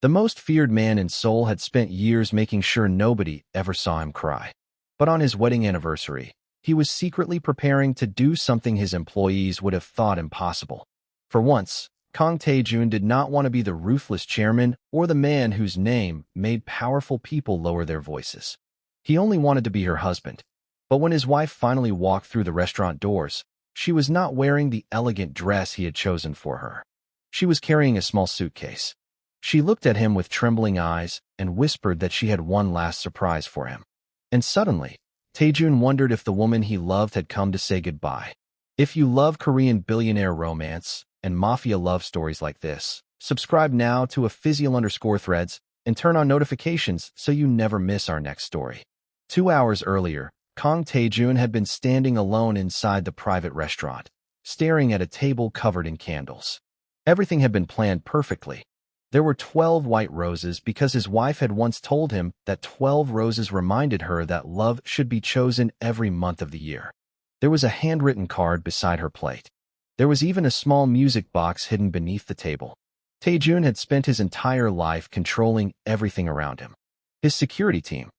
The most feared man in Seoul had spent years making sure nobody ever saw him cry. But on his wedding anniversary, he was secretly preparing to do something his employees would have thought impossible. For once, Kang Taejun did not want to be the ruthless chairman or the man whose name made powerful people lower their voices. He only wanted to be her husband. But when his wife finally walked through the restaurant doors, she was not wearing the elegant dress he had chosen for her. She was carrying a small suitcase. She looked at him with trembling eyes and whispered that she had one last surprise for him. And suddenly, Taejun wondered if the woman he loved had come to say goodbye. If you love Korean billionaire romance and mafia love stories like this, subscribe now to @Physial_Threads and turn on notifications so you never miss our next story. 2 hours earlier, Kang Taejun had been standing alone inside the private restaurant, staring at a table covered in candles. Everything had been planned perfectly. There were 12 white roses because his wife had once told him that 12 roses reminded her that love should be chosen every month of the year. There was a handwritten card beside her plate. There was even a small music box hidden beneath the table. Taejun had spent his entire life controlling everything around him. His security team.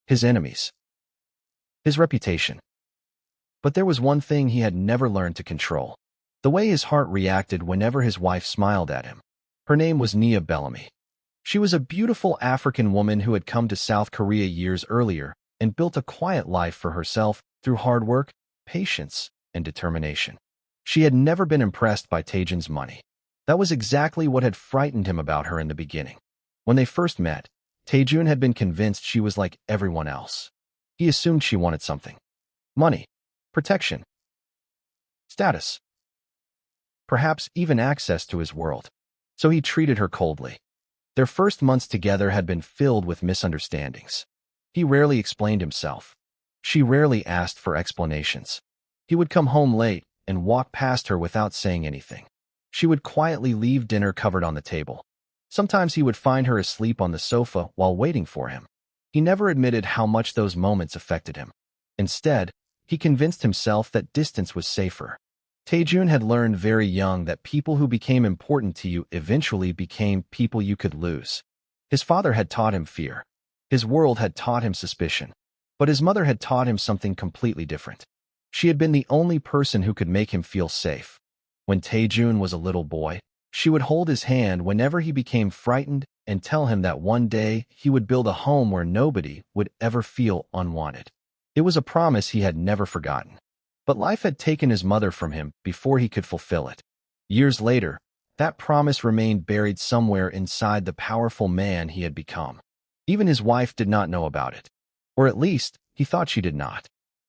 His enemies. His reputation. But there was one thing he had never learned to control: the way his heart reacted whenever his wife smiled at him. Her name was Nia Bellamy. She was a beautiful African woman who had come to South Korea years earlier and built a quiet life for herself through hard work, patience, and determination. She had never been impressed by Taejun's money. That was exactly what had frightened him about her in the beginning. When they first met, Taejun had been convinced she was like everyone else. He assumed she wanted something: money, protection, status, perhaps even access to his world. So he treated her coldly. Their first months together had been filled with misunderstandings. He rarely explained himself. She rarely asked for explanations. He would come home late and walk past her without saying anything. She would quietly leave dinner covered on the table. Sometimes he would find her asleep on the sofa while waiting for him. He never admitted how much those moments affected him. Instead, he convinced himself that distance was safer. Taejun had learned very young that people who became important to you eventually became people you could lose. His father had taught him fear. His world had taught him suspicion. But his mother had taught him something completely different. She had been the only person who could make him feel safe. When Taejun was a little boy, she would hold his hand whenever he became frightened and tell him that one day he would build a home where nobody would ever feel unwanted. It was a promise he had never forgotten. But life had taken his mother from him before he could fulfill it. Years later, that promise remained buried somewhere inside the powerful man he had become. Even his wife did not know about it. Or at least, he thought she did not.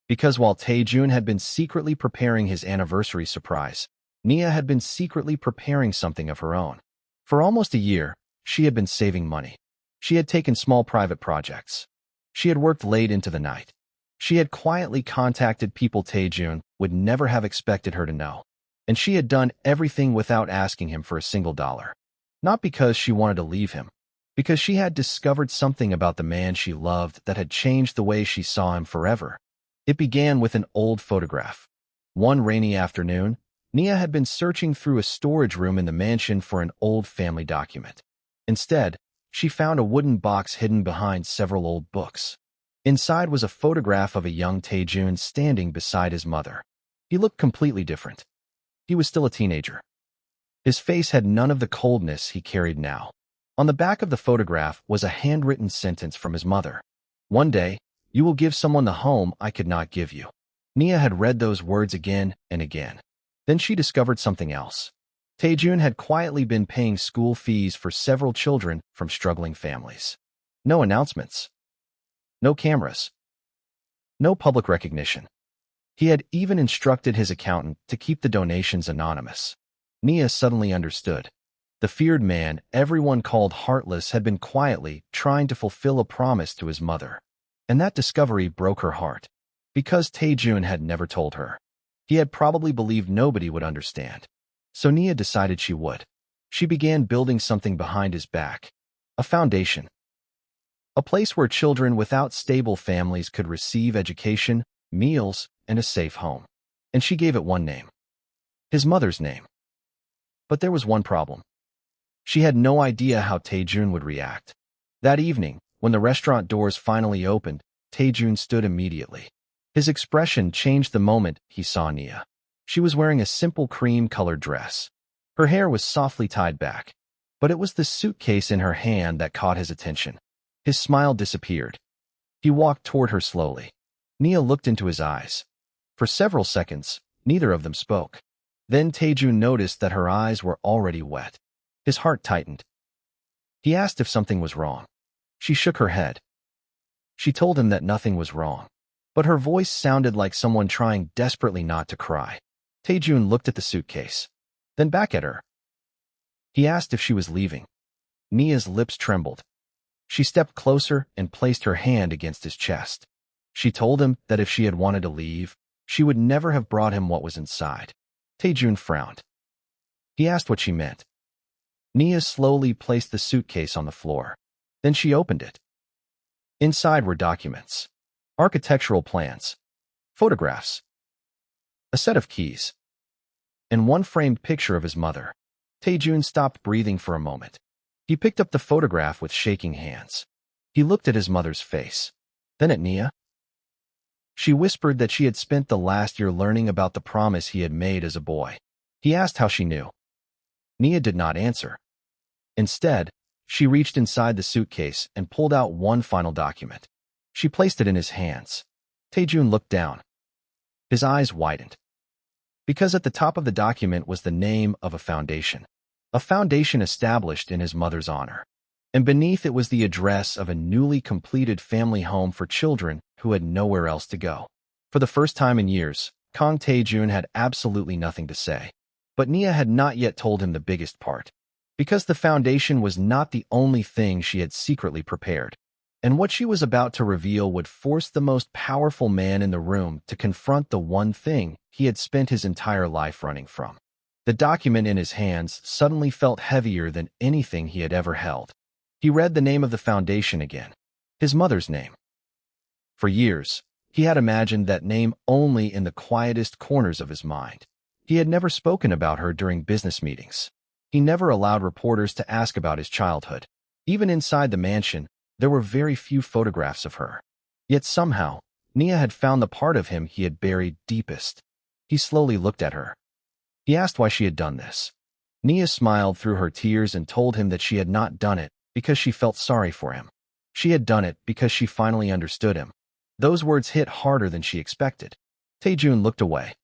Because while Taejun had been secretly preparing his anniversary surprise, Nia had been secretly preparing something of her own. For almost a year, she had been saving money. She had taken small private projects. She had worked late into the night. She had quietly contacted people Taejun would never have expected her to know. And she had done everything without asking him for a single dollar. Not because she wanted to leave him, because she had discovered something about the man she loved that had changed the way she saw him forever. It began with an old photograph. One rainy afternoon, Nia had been searching through a storage room in the mansion for an old family document. Instead, she found a wooden box hidden behind several old books. Inside was a photograph of a young Taejun standing beside his mother. He looked completely different. He was still a teenager. His face had none of the coldness he carried now. On the back of the photograph was a handwritten sentence from his mother. "One day, you will give someone the home I could not give you." Nia had read those words again and again. Then she discovered something else. Taejun had quietly been paying school fees for several children from struggling families. No announcements. No cameras. No public recognition. He had even instructed his accountant to keep the donations anonymous. Nia suddenly understood. The feared man everyone called heartless had been quietly trying to fulfill a promise to his mother. And that discovery broke her heart. Because Taejun had never told her. He had probably believed nobody would understand. So Nia decided she would. She began building something behind his back. A foundation. A place where children without stable families could receive education, meals, and a safe home. And she gave it one name. His mother's name. But there was one problem. She had no idea how Taejun would react. That evening, when the restaurant doors finally opened, Taejun stood immediately. His expression changed the moment he saw Nia. She was wearing a simple cream-colored dress. Her hair was softly tied back, but it was the suitcase in her hand that caught his attention. His smile disappeared. He walked toward her slowly. Nia looked into his eyes. For several seconds, neither of them spoke. Then Taejun noticed that her eyes were already wet. His heart tightened. He asked if something was wrong. She shook her head. She told him that nothing was wrong, but her voice sounded like someone trying desperately not to cry. Taejun looked at the suitcase, then back at her. He asked if she was leaving. Nia's lips trembled. She stepped closer and placed her hand against his chest. She told him that if she had wanted to leave, she would never have brought him what was inside. Taejun frowned. He asked what she meant. Nia slowly placed the suitcase on the floor. Then she opened it. Inside were documents, architectural plans, photographs, a set of keys, and one framed picture of his mother. Taejun stopped breathing for a moment. He picked up the photograph with shaking hands. He looked at his mother's face, then at Nia. She whispered that she had spent the last year learning about the promise he had made as a boy. He asked how she knew. Nia did not answer. Instead, she reached inside the suitcase and pulled out one final document. She placed it in his hands. Taejun looked down. His eyes widened. Because at the top of the document was the name of a foundation established in his mother's honor. And beneath it was the address of a newly completed family home for children who had nowhere else to go. For the first time in years, Kang Taejun had absolutely nothing to say. But Nia had not yet told him the biggest part. Because the foundation was not the only thing she had secretly prepared. And what she was about to reveal would force the most powerful man in the room to confront the one thing he had spent his entire life running from. The document in his hands suddenly felt heavier than anything he had ever held. He read the name of the foundation again. His mother's name. For years, he had imagined that name only in the quietest corners of his mind. He had never spoken about her during business meetings. He never allowed reporters to ask about his childhood. Even inside the mansion, there were very few photographs of her. Yet somehow, Nia had found the part of him he had buried deepest. He slowly looked at her. He asked why she had done this. Nia smiled through her tears and told him that she had not done it because she felt sorry for him. She had done it because she finally understood him. Those words hit harder than she expected. Taejun looked away.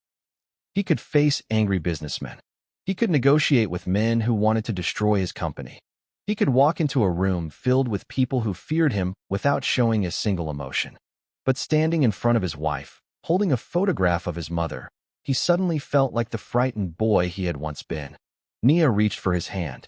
He could face angry businessmen. He could negotiate with men who wanted to destroy his company. He could walk into a room filled with people who feared him without showing a single emotion. But standing in front of his wife, holding a photograph of his mother, he suddenly felt like the frightened boy he had once been. Nia reached for his hand.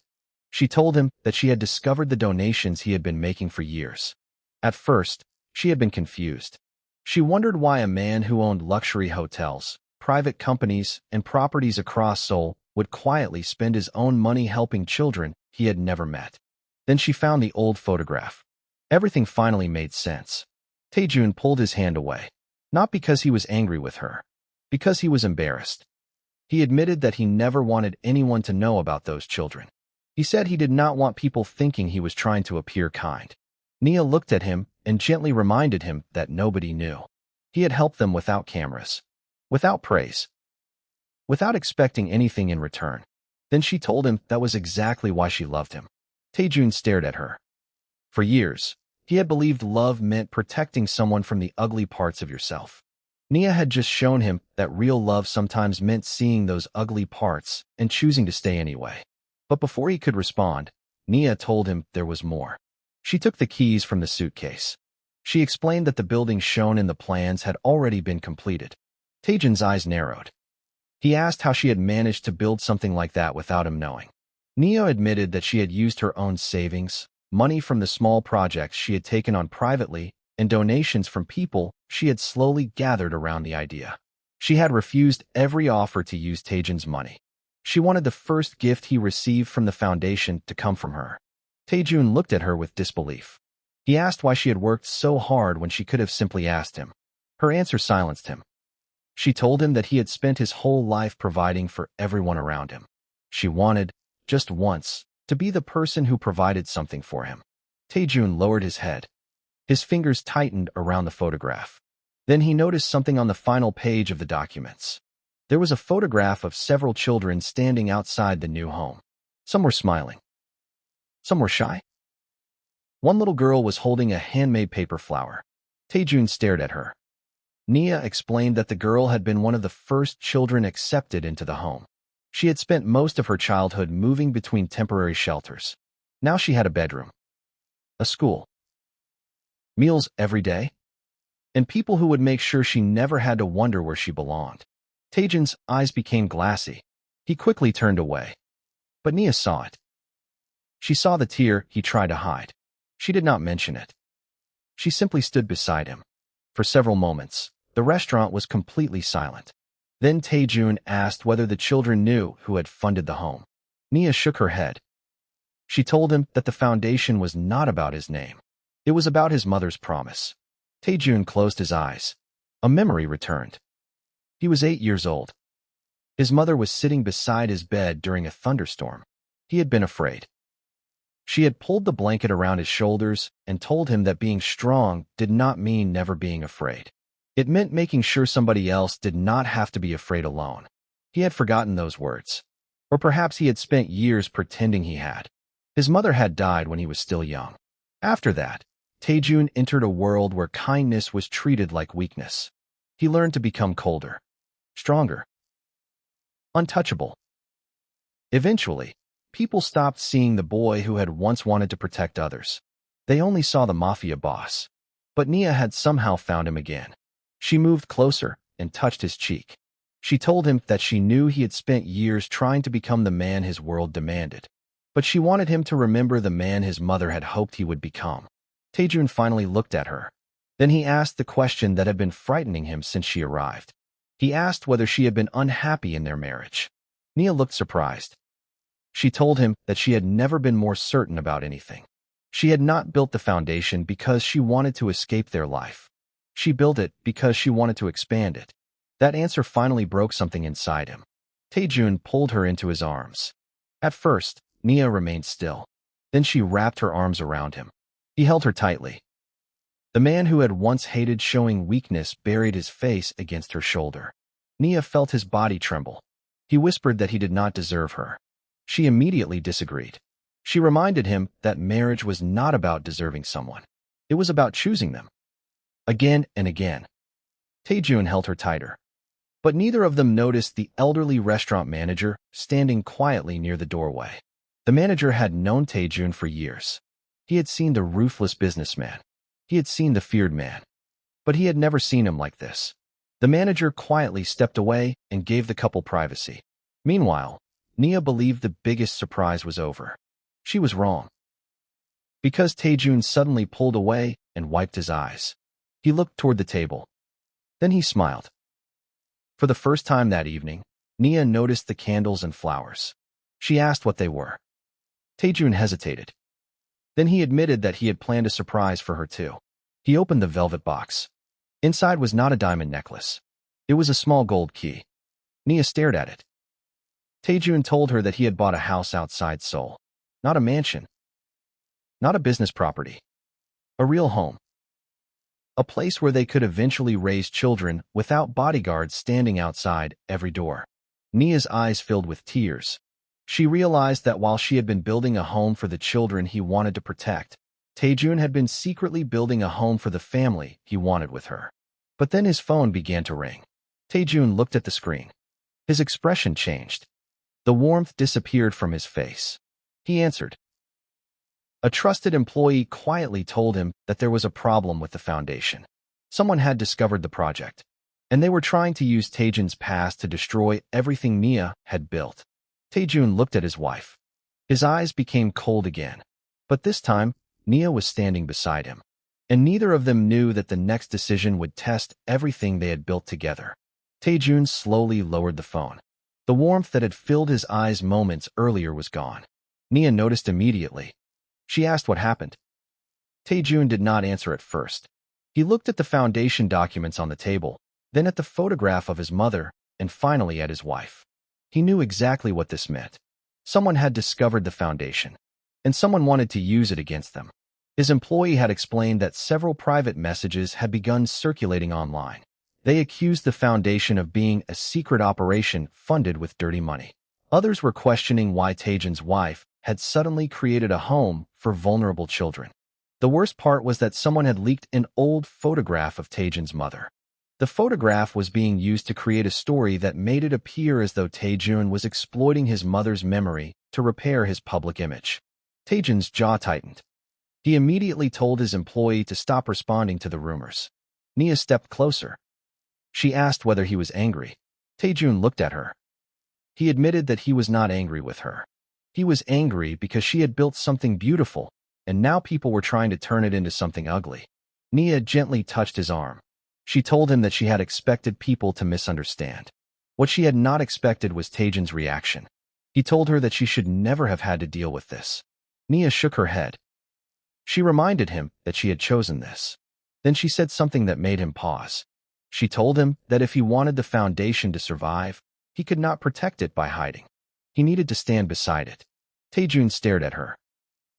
She told him that she had discovered the donations he had been making for years. At first, she had been confused. She wondered why a man who owned luxury hotels, private companies, and properties across Seoul would quietly spend his own money helping children he had never met. Then she found the old photograph. Everything finally made sense. Taejun pulled his hand away, not because he was angry with her, because he was embarrassed. He admitted that he never wanted anyone to know about those children. He said he did not want people thinking he was trying to appear kind. Nia looked at him and gently reminded him that nobody knew. He had helped them without cameras, without praise, without expecting anything in return. Then she told him that was exactly why she loved him. Taejun stared at her. For years, he had believed love meant protecting someone from the ugly parts of yourself. Nia had just shown him that real love sometimes meant seeing those ugly parts and choosing to stay anyway. But before he could respond, Nia told him there was more. She took the keys from the suitcase. She explained that the building shown in the plans had already been completed. Taejun's eyes narrowed. He asked how she had managed to build something like that without him knowing. Nia admitted that she had used her own savings, money from the small projects she had taken on privately, and donations from people she had slowly gathered around the idea. She had refused every offer to use Taejun's money. She wanted the first gift he received from the foundation to come from her. Taejun looked at her with disbelief. He asked why she had worked so hard when she could have simply asked him. Her answer silenced him. She told him that he had spent his whole life providing for everyone around him. She wanted, just once, to be the person who provided something for him. Taejun lowered his head. His fingers tightened around the photograph. Then he noticed something on the final page of the documents. There was a photograph of several children standing outside the new home. Some were smiling. Some were shy. One little girl was holding a handmade paper flower. Taejun stared at her. Nia explained that the girl had been one of the first children accepted into the home. She had spent most of her childhood moving between temporary shelters. Now she had a bedroom, a school, meals every day, and people who would make sure she never had to wonder where she belonged. Taejun's eyes became glassy. He quickly turned away. But Nia saw it. She saw the tear he tried to hide. She did not mention it. She simply stood beside him. For several moments, the restaurant was completely silent. Then Taejun asked whether the children knew who had funded the home. Nia shook her head. She told him that the foundation was not about his name. It was about his mother's promise. Taejun closed his eyes. A memory returned. He was 8 years old. His mother was sitting beside his bed during a thunderstorm. He had been afraid. She had pulled the blanket around his shoulders and told him that being strong did not mean never being afraid. It meant making sure somebody else did not have to be afraid alone. He had forgotten those words. Or perhaps he had spent years pretending he had. His mother had died when he was still young. After that, Taejun entered a world where kindness was treated like weakness. He learned to become colder, stronger, untouchable. Eventually, people stopped seeing the boy who had once wanted to protect others. They only saw the mafia boss. But Nia had somehow found him again. She moved closer and touched his cheek. She told him that she knew he had spent years trying to become the man his world demanded. But she wanted him to remember the man his mother had hoped he would become. Taejun finally looked at her. Then he asked the question that had been frightening him since she arrived. He asked whether she had been unhappy in their marriage. Nia looked surprised. She told him that she had never been more certain about anything. She had not built the foundation because she wanted to escape their life. She built it because she wanted to expand it. That answer finally broke something inside him. Taejun pulled her into his arms. At first, Nia remained still. Then she wrapped her arms around him. He held her tightly. The man who had once hated showing weakness buried his face against her shoulder. Nia felt his body tremble. He whispered that he did not deserve her. She immediately disagreed. She reminded him that marriage was not about deserving someone. It was about choosing them. Again and again. Taejun held her tighter. But neither of them noticed the elderly restaurant manager standing quietly near the doorway. The manager had known Taejun for years. He had seen the ruthless businessman. He had seen the feared man. But he had never seen him like this. The manager quietly stepped away and gave the couple privacy. Meanwhile, Nia believed the biggest surprise was over. She was wrong. Because Taejun suddenly pulled away and wiped his eyes. He looked toward the table. Then he smiled. For the first time that evening, Nia noticed the candles and flowers. She asked what they were. Taejun hesitated. Then he admitted that he had planned a surprise for her too. He opened the velvet box. Inside was not a diamond necklace. It was a small gold key. Nia stared at it. Taejun told her that he had bought a house outside Seoul. Not a mansion. Not a business property. A real home. A place where they could eventually raise children without bodyguards standing outside every door. Nia's eyes filled with tears. She realized that while she had been building a home for the children he wanted to protect, Taejun had been secretly building a home for the family he wanted with her. But then his phone began to ring. Taejun looked at the screen. His expression changed. The warmth disappeared from his face. He answered. A trusted employee quietly told him that there was a problem with the foundation. Someone had discovered the project, and they were trying to use Taejun's past to destroy everything Nia had built. Taejun looked at his wife. His eyes became cold again. But this time, Nia was standing beside him. And neither of them knew that the next decision would test everything they had built together. Taejun slowly lowered the phone. The warmth that had filled his eyes moments earlier was gone. Nia noticed immediately. She asked what happened. Taejun did not answer at first. He looked at the foundation documents on the table, then at the photograph of his mother, and finally at his wife. He knew exactly what this meant. Someone had discovered the foundation, and someone wanted to use it against them. His employee had explained that several private messages had begun circulating online. They accused the foundation of being a secret operation funded with dirty money. Others were questioning why Taejun's wife had suddenly created a home for vulnerable children. The worst part was that someone had leaked an old photograph of Taejun's mother. The photograph was being used to create a story that made it appear as though Taejun was exploiting his mother's memory to repair his public image. Taejun's jaw tightened. He immediately told his employee to stop responding to the rumors. Nia stepped closer. She asked whether he was angry. Taejun looked at her. He admitted that he was not angry with her. He was angry because she had built something beautiful, and now people were trying to turn it into something ugly. Nia gently touched his arm. She told him that she had expected people to misunderstand. What she had not expected was Taejun's reaction. He told her that she should never have had to deal with this. Nia shook her head. She reminded him that she had chosen this. Then she said something that made him pause. She told him that if he wanted the foundation to survive, he could not protect it by hiding. He needed to stand beside it. Taejun stared at her.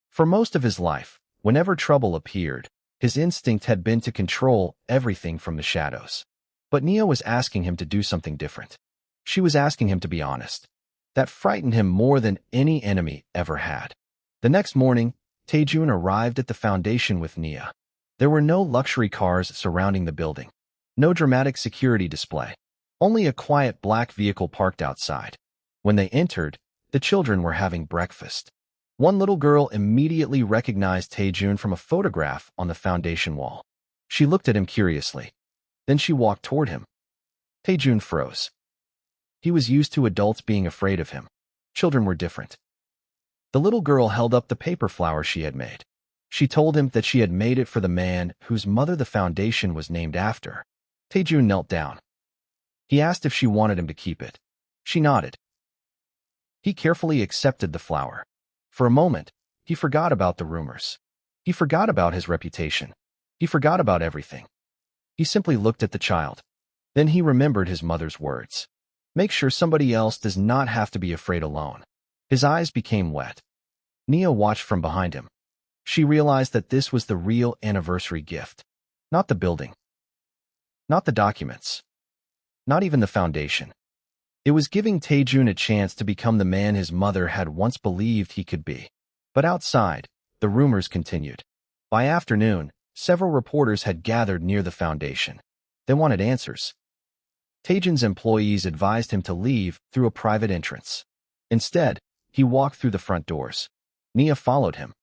For most of his life, whenever trouble appeared, his instinct had been to control everything from the shadows. But Nia was asking him to do something different. She was asking him to be honest. That frightened him more than any enemy ever had. The next morning, Taejun arrived at the foundation with Nia. There were no luxury cars surrounding the building. No dramatic security display. Only a quiet black vehicle parked outside. When they entered, the children were having breakfast. One little girl immediately recognized Taejun from a photograph on the foundation wall. She looked at him curiously. Then she walked toward him. Taejun froze. He was used to adults being afraid of him. Children were different. The little girl held up the paper flower she had made. She told him that she had made it for the man whose mother the foundation was named after. Taejun knelt down. He asked if she wanted him to keep it. She nodded. He carefully accepted the flower. For a moment, he forgot about the rumors. He forgot about his reputation. He forgot about everything. He simply looked at the child. Then he remembered his mother's words. Make sure somebody else does not have to be afraid alone. His eyes became wet. Nia watched from behind him. She realized that this was the real anniversary gift. Not the building. Not the documents. Not even the foundation. It was giving Taejun a chance to become the man his mother had once believed he could be. But outside, the rumors continued. By afternoon, several reporters had gathered near the foundation. They wanted answers. Taejun's employees advised him to leave through a private entrance. Instead, he walked through the front doors. Nia followed him.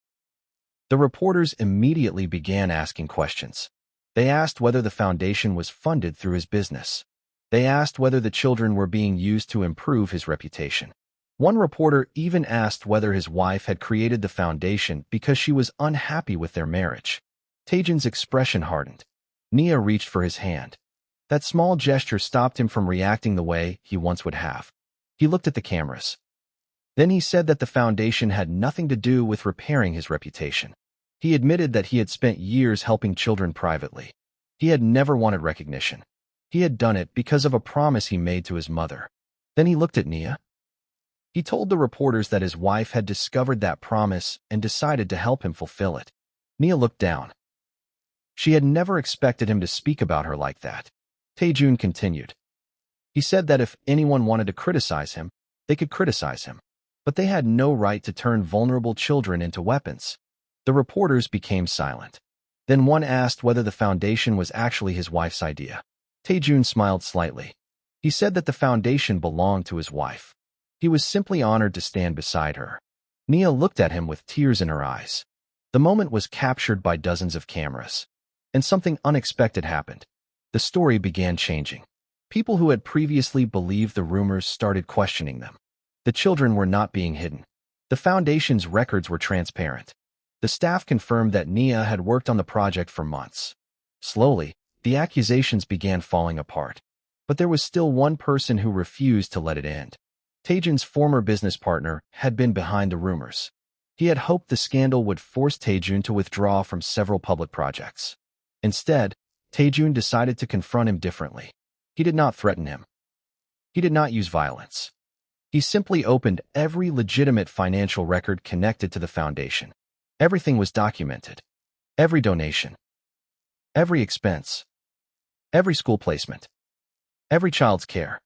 The reporters immediately began asking questions. They asked whether the foundation was funded through his business. They asked whether the children were being used to improve his reputation. One reporter even asked whether his wife had created the foundation because she was unhappy with their marriage. Taejun's expression hardened. Nia reached for his hand. That small gesture stopped him from reacting the way he once would have. He looked at the cameras. Then he said that the foundation had nothing to do with repairing his reputation. He admitted that he had spent years helping children privately. He had never wanted recognition. He had done it because of a promise he made to his mother. Then he looked at Nia. He told the reporters that his wife had discovered that promise and decided to help him fulfill it. Nia looked down. She had never expected him to speak about her like that. Taejun continued. He said that if anyone wanted to criticize him, they could criticize him. But they had no right to turn vulnerable children into weapons. The reporters became silent. Then one asked whether the foundation was actually his wife's idea. Taejun smiled slightly. He said that the foundation belonged to his wife. He was simply honored to stand beside her. Nia looked at him with tears in her eyes. The moment was captured by dozens of cameras. And something unexpected happened. The story began changing. People who had previously believed the rumors started questioning them. The children were not being hidden. The foundation's records were transparent. The staff confirmed that Nia had worked on the project for months. Slowly, the accusations began falling apart. But there was still one person who refused to let it end. Taejun's former business partner had been behind the rumors. He had hoped the scandal would force Taejun to withdraw from several public projects. Instead, Taejun decided to confront him differently. He did not threaten him. He did not use violence. He simply opened every legitimate financial record connected to the foundation. Everything was documented. Every donation. Every expense. Every school placement. Every child's care.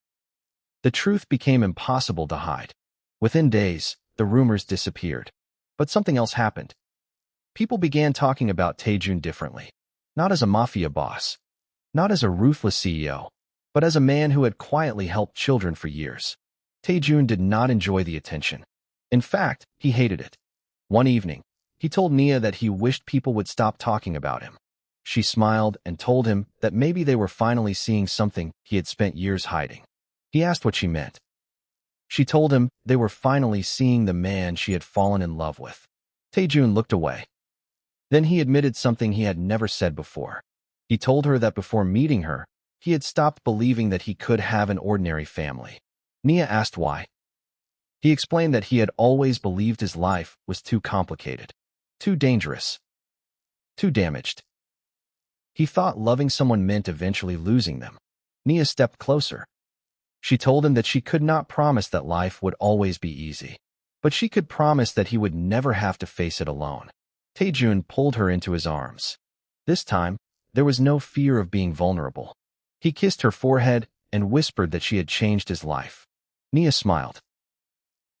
The truth became impossible to hide. Within days, the rumors disappeared. But something else happened. People began talking about Taejun differently. Not as a mafia boss. Not as a ruthless CEO. But as a man who had quietly helped children for years. Taejun did not enjoy the attention. In fact, he hated it. One evening, he told Nia that he wished people would stop talking about him. She smiled and told him that maybe they were finally seeing something he had spent years hiding. He asked what she meant. She told him they were finally seeing the man she had fallen in love with. Taejun looked away. Then he admitted something he had never said before. He told her that before meeting her, he had stopped believing that he could have an ordinary family. Nia asked why. He explained that he had always believed his life was too complicated, too dangerous, too damaged. He thought loving someone meant eventually losing them. Nia stepped closer. She told him that she could not promise that life would always be easy, but she could promise that he would never have to face it alone. Taejun pulled her into his arms. This time, there was no fear of being vulnerable. He kissed her forehead and whispered that she had changed his life. Nia smiled.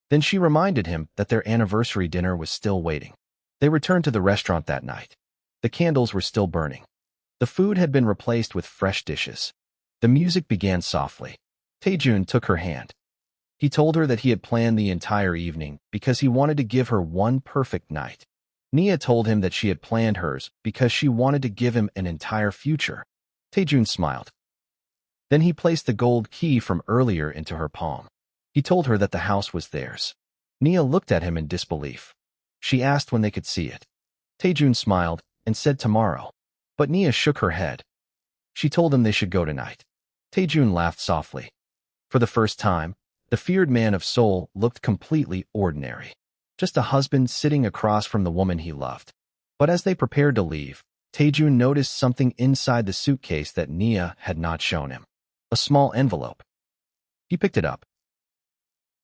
Then she reminded him that their anniversary dinner was still waiting. They returned to the restaurant that night. The candles were still burning. The food had been replaced with fresh dishes. The music began softly. Taejun took her hand. He told her that he had planned the entire evening because he wanted to give her one perfect night. Nia told him that she had planned hers because she wanted to give him an entire future. Taejun smiled. Then he placed the gold key from earlier into her palm. He told her that the house was theirs. Nia looked at him in disbelief. She asked when they could see it. Taejun smiled and said tomorrow. But Nia shook her head. She told him they should go tonight. Taejun laughed softly. For the first time, the feared man of Seoul looked completely ordinary. Just a husband sitting across from the woman he loved. But as they prepared to leave, Taejun noticed something inside the suitcase that Nia had not shown him. A small envelope. He picked it up.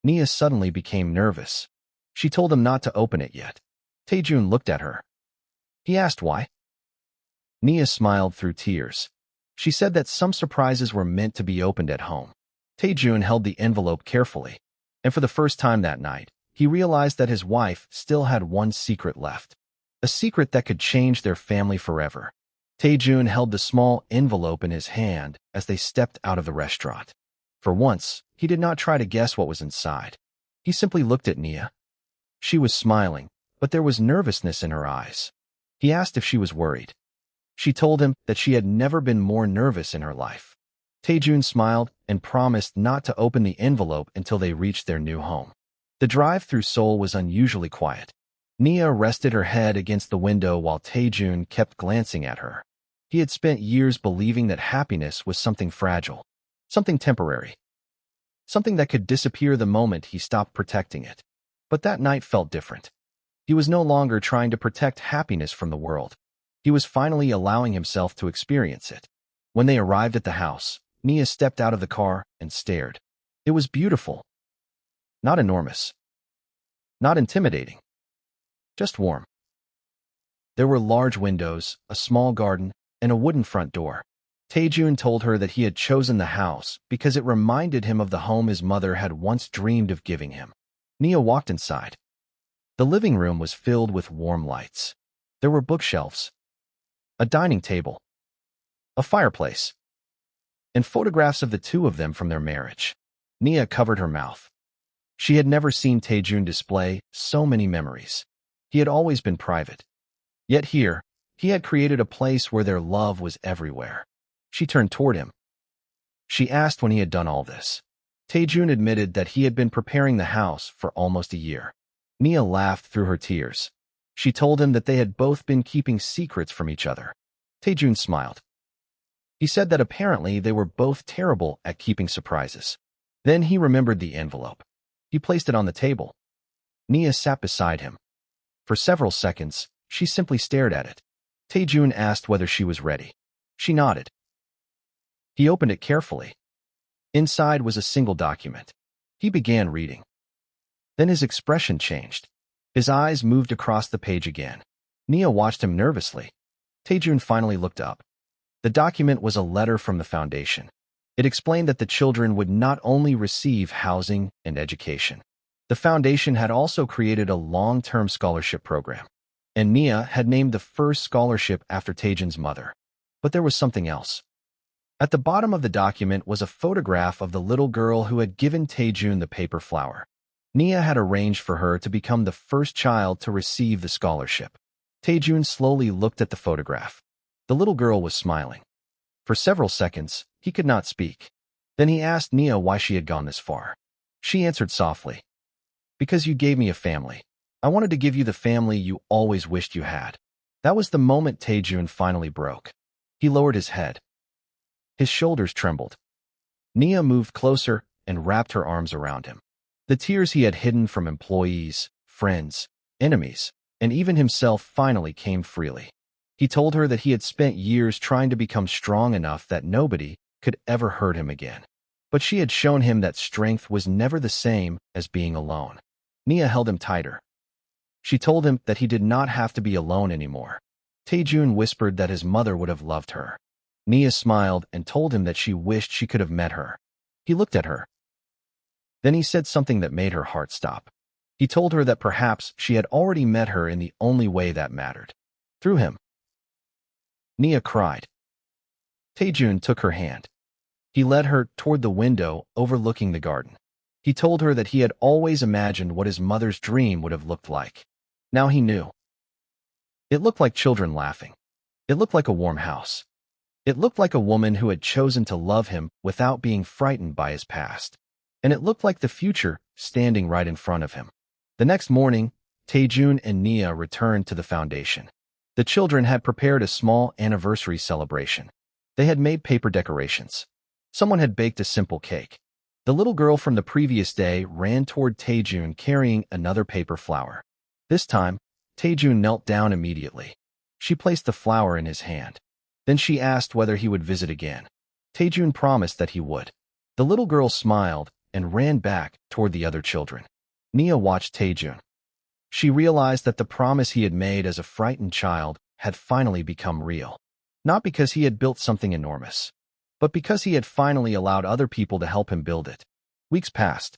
Nia suddenly became nervous. She told him not to open it yet. Taejun looked at her. He asked why. Nia smiled through tears. She said that some surprises were meant to be opened at home. Taejun held the envelope carefully, and for the first time that night, he realized that his wife still had one secret left. A secret that could change their family forever. Taejun held the small envelope in his hand as they stepped out of the restaurant. For once, he did not try to guess what was inside. He simply looked at Nia. She was smiling, but there was nervousness in her eyes. He asked if she was worried. She told him that she had never been more nervous in her life. Taejun smiled and promised not to open the envelope until they reached their new home. The drive through Seoul was unusually quiet. Nia rested her head against the window while Taejun kept glancing at her. He had spent years believing that happiness was something fragile, something temporary, something that could disappear the moment he stopped protecting it. But that night felt different. He was no longer trying to protect happiness from the world. He was finally allowing himself to experience it. When they arrived at the house, Nia stepped out of the car and stared. It was beautiful. Not enormous. Not intimidating. Just warm. There were large windows, a small garden, and a wooden front door. Taejun told her that he had chosen the house because it reminded him of the home his mother had once dreamed of giving him. Nia walked inside. The living room was filled with warm lights. There were bookshelves, a dining table, a fireplace, and photographs of the two of them from their marriage. Nia covered her mouth. She had never seen Taejun display so many memories. He had always been private. Yet here, he had created a place where their love was everywhere. She turned toward him. She asked when he had done all this. Taejun admitted that he had been preparing the house for almost a year. Nia laughed through her tears. She told him that they had both been keeping secrets from each other. Taejun smiled. He said that apparently they were both terrible at keeping surprises. Then he remembered the envelope. He placed it on the table. Nia sat beside him. For several seconds, she simply stared at it. Taejun asked whether she was ready. She nodded. He opened it carefully. Inside was a single document. He began reading. Then his expression changed. His eyes moved across the page again. Nia watched him nervously. Taejun finally looked up. The document was a letter from the foundation. It explained that the children would not only receive housing and education. The foundation had also created a long-term scholarship program, and Nia had named the first scholarship after Taejun's mother. But there was something else. At the bottom of the document was a photograph of the little girl who had given Taejun the paper flower. Nia had arranged for her to become the first child to receive the scholarship. Taejun slowly looked at the photograph. The little girl was smiling. For several seconds, he could not speak. Then he asked Nia why she had gone this far. She answered softly, "Because you gave me a family. I wanted to give you the family you always wished you had." That was the moment Taejun finally broke. He lowered his head. His shoulders trembled. Nia moved closer and wrapped her arms around him. The tears he had hidden from employees, friends, enemies, and even himself finally came freely. He told her that he had spent years trying to become strong enough that nobody could ever hurt him again. But she had shown him that strength was never the same as being alone. Nia held him tighter. She told him that he did not have to be alone anymore. Taejun whispered that his mother would have loved her. Nia smiled and told him that she wished she could have met her. He looked at her. Then he said something that made her heart stop. He told her that perhaps she had already met her in the only way that mattered. Through him. Nia cried. Taejun took her hand. He led her toward the window overlooking the garden. He told her that he had always imagined what his mother's dream would have looked like. Now he knew. It looked like children laughing. It looked like a warm house. It looked like a woman who had chosen to love him without being frightened by his past. And it looked like the future standing right in front of him. The next morning, Taejun and Nia returned to the foundation. The children had prepared a small anniversary celebration. They had made paper decorations. Someone had baked a simple cake. The little girl from the previous day ran toward Taejun carrying another paper flower. This time, Taejun knelt down immediately. She placed the flower in his hand. Then she asked whether he would visit again. Taejun promised that he would. The little girl smiled and ran back toward the other children. Nia watched Taejun. She realized that the promise he had made as a frightened child had finally become real. Not because he had built something enormous, but because he had finally allowed other people to help him build it. Weeks passed.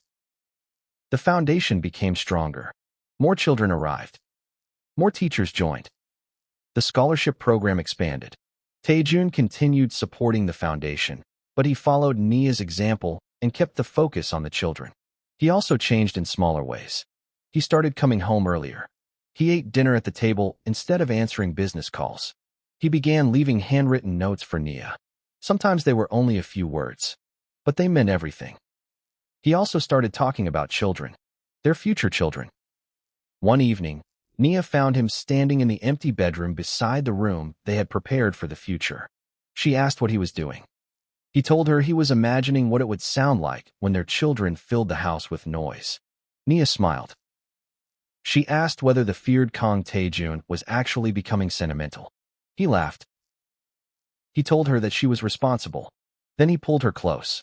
The foundation became stronger. More children arrived. More teachers joined. The scholarship program expanded. Taejun continued supporting the foundation, but he followed Nia's example and kept the focus on the children. He also changed in smaller ways. He started coming home earlier. He ate dinner at the table instead of answering business calls. He began leaving handwritten notes for Nia. Sometimes they were only a few words, but they meant everything. He also started talking about children, their future children. One evening, Nia found him standing in the empty bedroom beside the room they had prepared for the future. She asked what he was doing. He told her he was imagining what it would sound like when their children filled the house with noise. Nia smiled. She asked whether the feared Kang Taejun was actually becoming sentimental. He laughed. He told her that she was responsible. Then he pulled her close.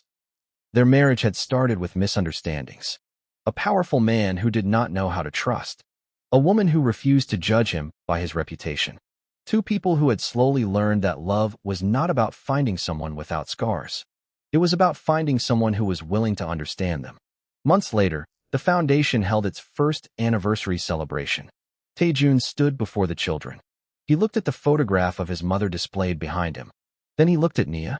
Their marriage had started with misunderstandings. A powerful man who did not know how to trust. A woman who refused to judge him by his reputation. Two people who had slowly learned that love was not about finding someone without scars. It was about finding someone who was willing to understand them. Months later, the foundation held its first anniversary celebration. Taejun stood before the children. He looked at the photograph of his mother displayed behind him. Then he looked at Nia.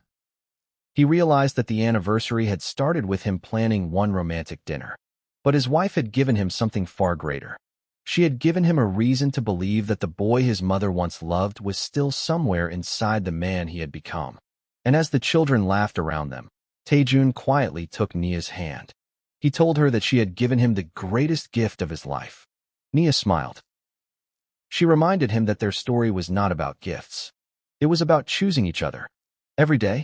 He realized that the anniversary had started with him planning one romantic dinner. But his wife had given him something far greater. She had given him a reason to believe that the boy his mother once loved was still somewhere inside the man he had become. And as the children laughed around them, Taejun quietly took Nia's hand. He told her that she had given him the greatest gift of his life. Nia smiled. She reminded him that their story was not about gifts. It was about choosing each other. Every day.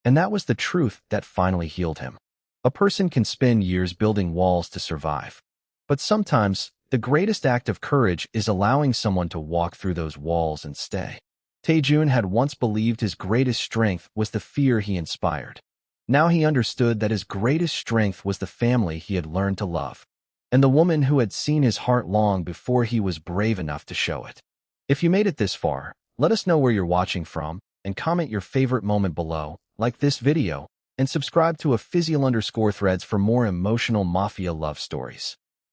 And that was the truth that finally healed him. A person can spend years building walls to survive. But sometimes, the greatest act of courage is allowing someone to walk through those walls and stay. Taejun had once believed his greatest strength was the fear he inspired. Now he understood that his greatest strength was the family he had learned to love, and the woman who had seen his heart long before he was brave enough to show it. If you made it this far, let us know where you're watching from, and comment your favorite moment below, like this video, and subscribe to official_threads for more emotional mafia love stories.